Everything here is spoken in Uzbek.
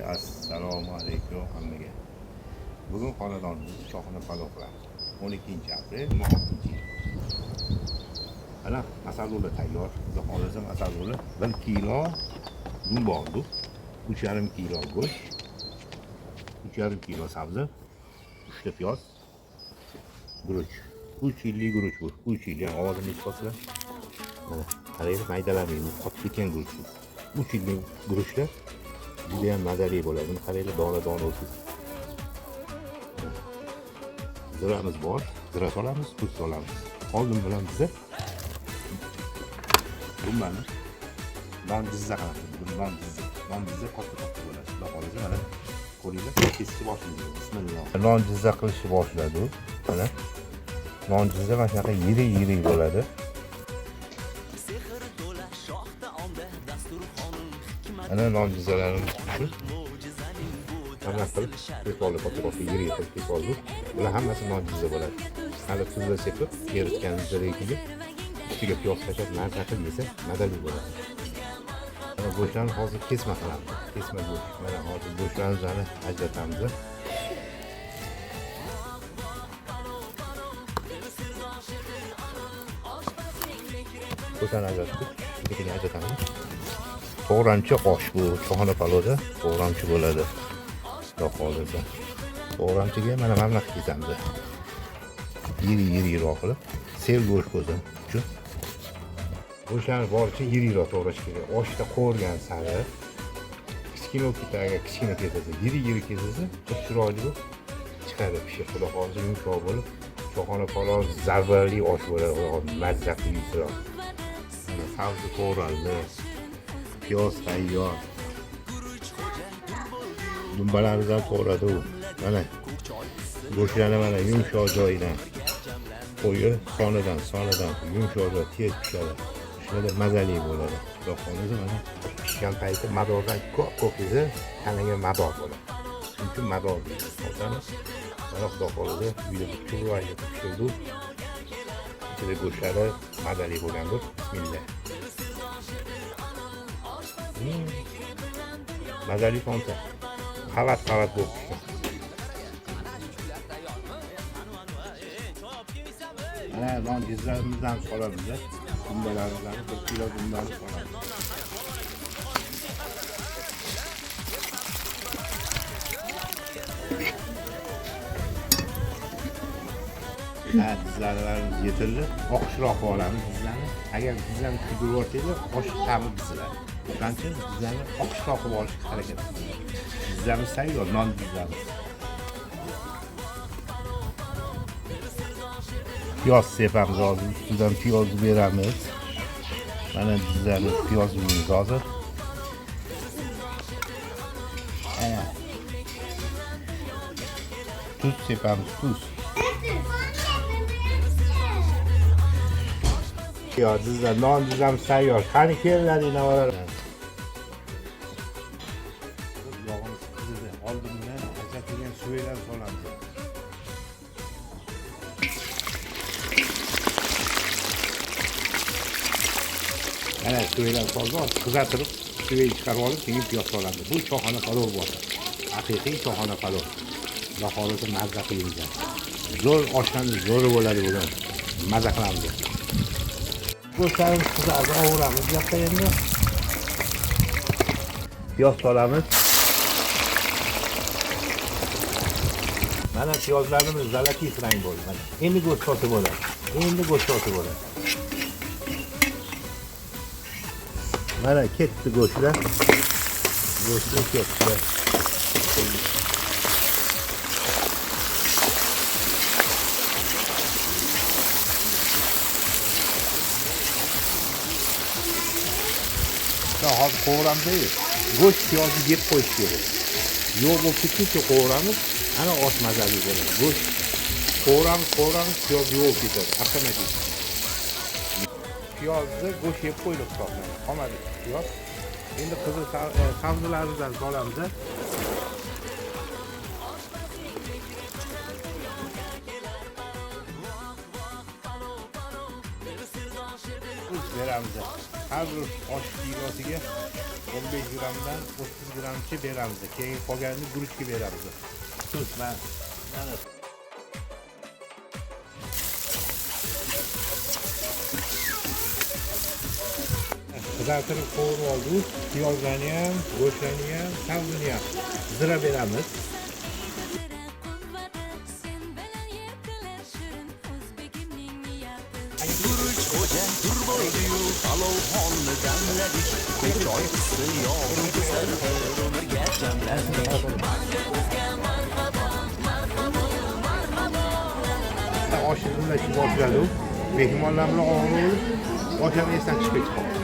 Assalomu alaykum hammaga. Bugun xonadonimiz choxona palov qilamiz. 12-aprel 16-yil. Ana asaluli tayyor. Xudo xolasa asaluli 1 kilo un bordi. 3,5 kilo go'sht, 3,5 kilo sabzi, 3 ta piyoz, guruch. 3 yillik guruch bu. 3 yil, yani ovozini eshitibsizlar. Mana qaraylik, maydalamaymiz, qotib ketgan guruch. 3 yillik guruchlar juda ham mazali bo'ladi. Buni qaraylik, dona o'siz. Ziramiz bor, zira solamiz, tuz solamiz. Oldin bilan biza bunlarni bandizza qilamiz. Bandizza katta bo'ladi. Xudo xolasa mana qo'lingizda kesishni boshlaymiz. Bismillah. Non jizza qilishni boshladi u. Mana non jizza mana shunaqa yirik bo'ladi. Ana non jizzalarimiz uchun hamma qilib kesib olib, katta yirik qilib kesib oldik. Bular hammasi non jizza bo'ladi. Hali tuzla sepib, eritganimizdan keyin ustiga piyoz tashlab, narsa qilib yesa mazali bo'ladi. Mana go'shtlarni hozir kesma qilamiz. Kesma go'sht. Mana hozir go'shtlarimizni ajratamiz. Go'shtlarni ajratdik. Keyin ajratamiz. To'g'ramchi osh bu choxona palovda to'g'ramchi bo'ladi. Xudo xolasa. To'g'ramchiga mana mana kesamiz. Yiri-yiriroq qilib, sel go'sht bo'lsin uchun. Go'shtlarni boricha yiriroq to'g'rash kerak. Oshda qo'rgan sari kichkina o'kitaga kichkina kesasiz, yiri kesasiz, chiroyli bo'lib chiqadi pishib. Xudo xolasa yumshoq bo'lib, choxona palov zarbali osh bo'ladi, mazza qilib. Sabzi to'g'raldi. Piyoz tayyor. Dumbalarimizni to'g'radi u. Mana go'shtlarni mana yumshoq joyidan qo'yib, sonidan yumshoq joy tez pishadi. Shunday mazali bo'ladi. Xudo xolasa mana pishgan payti madordan ko'p yesa, tanaga mador bo'ladi. Shuning uchun mador deymiz. Mana xudo xolasa uyda chiroyli pishirdi. Ichida go'shtlari mazali bo'lgandir. Bismillah. Mazali konta. Qavat bo'lib pishgan. Mana non jizzarimizdan solamiz. Dumbalarimizni 1 kilo dumbalarni solamiz. Dizlarimiz yetildi. Oqishroq olamiz dizlarni. Agar dizlarni kuydirib olsangiz, osh ta'mi buziladi. Shuning uchun dizlarni oqishroq qilib olishga harakat qilamiz. Dizlarimiz tayyor, non dizlarimiz. Piyoz sepamiz hozir, ustidan piyoz beramiz. Mana dizlarni piyozimiz hozir. Ana. Tuz sepamiz, tuz. Ya dizlar, non dizlarimiz tayyor. Qani kelinglar, navalar. Yog'imiz qizidi. Oldindan ajratilgan suvlar solamiz. Ana suvlar solib, qizartirib, suvni chiqarib olib, keyin piyoz solamiz. Bu choxona palov bo'ladi. Haqiqiy choxona palov. Xudo xolasa mazza qilamiz. Zo'r oshdan zo'ri bo'ladi bugun. Mazza qilamiz. Go'shtlarimiz qizardi, ovuramiz. Yoqqa endi piyoz solamiz. Mana piyozlarimiz zalatiy rang bo'ldi. Mana endi go'sht sotib bo'ladi. Mana ketdi go'shtlar. Go'shtlar ketdi. Hozir qo'g'ramda go'sht piyozni yeb qo'yish kerak. Yo'q bo'lib ketguncha qo'g'ramiz, ana osh mazali bo'ladi. Go'sht qo'g'ramiz, piyoz yo'q ketadi, avtomatik. Piyozni go'sht yeb qo'ydik hisoblanadi. Qolmadi piyoz. Endi qizil sabzilarimizdan solamiz. Beramiz. Har bir osh kilosiga 15 gramdan 30 gramcha beramiz. Keyin qolganini guruchga beramiz. Tuz, mana. Qizartirib qovurib oldik. Piyozlarni ham, go'shtlarni ham, sabzini ham zira beramiz. Guruch xo'ja turboydiyu palov xonni damladik. Choy isi yog'ni guzar umrga jamladik. Oshni zimlashni boshladik. Mehmonlar bilan og'ir oshni esdan chiqib ketdi.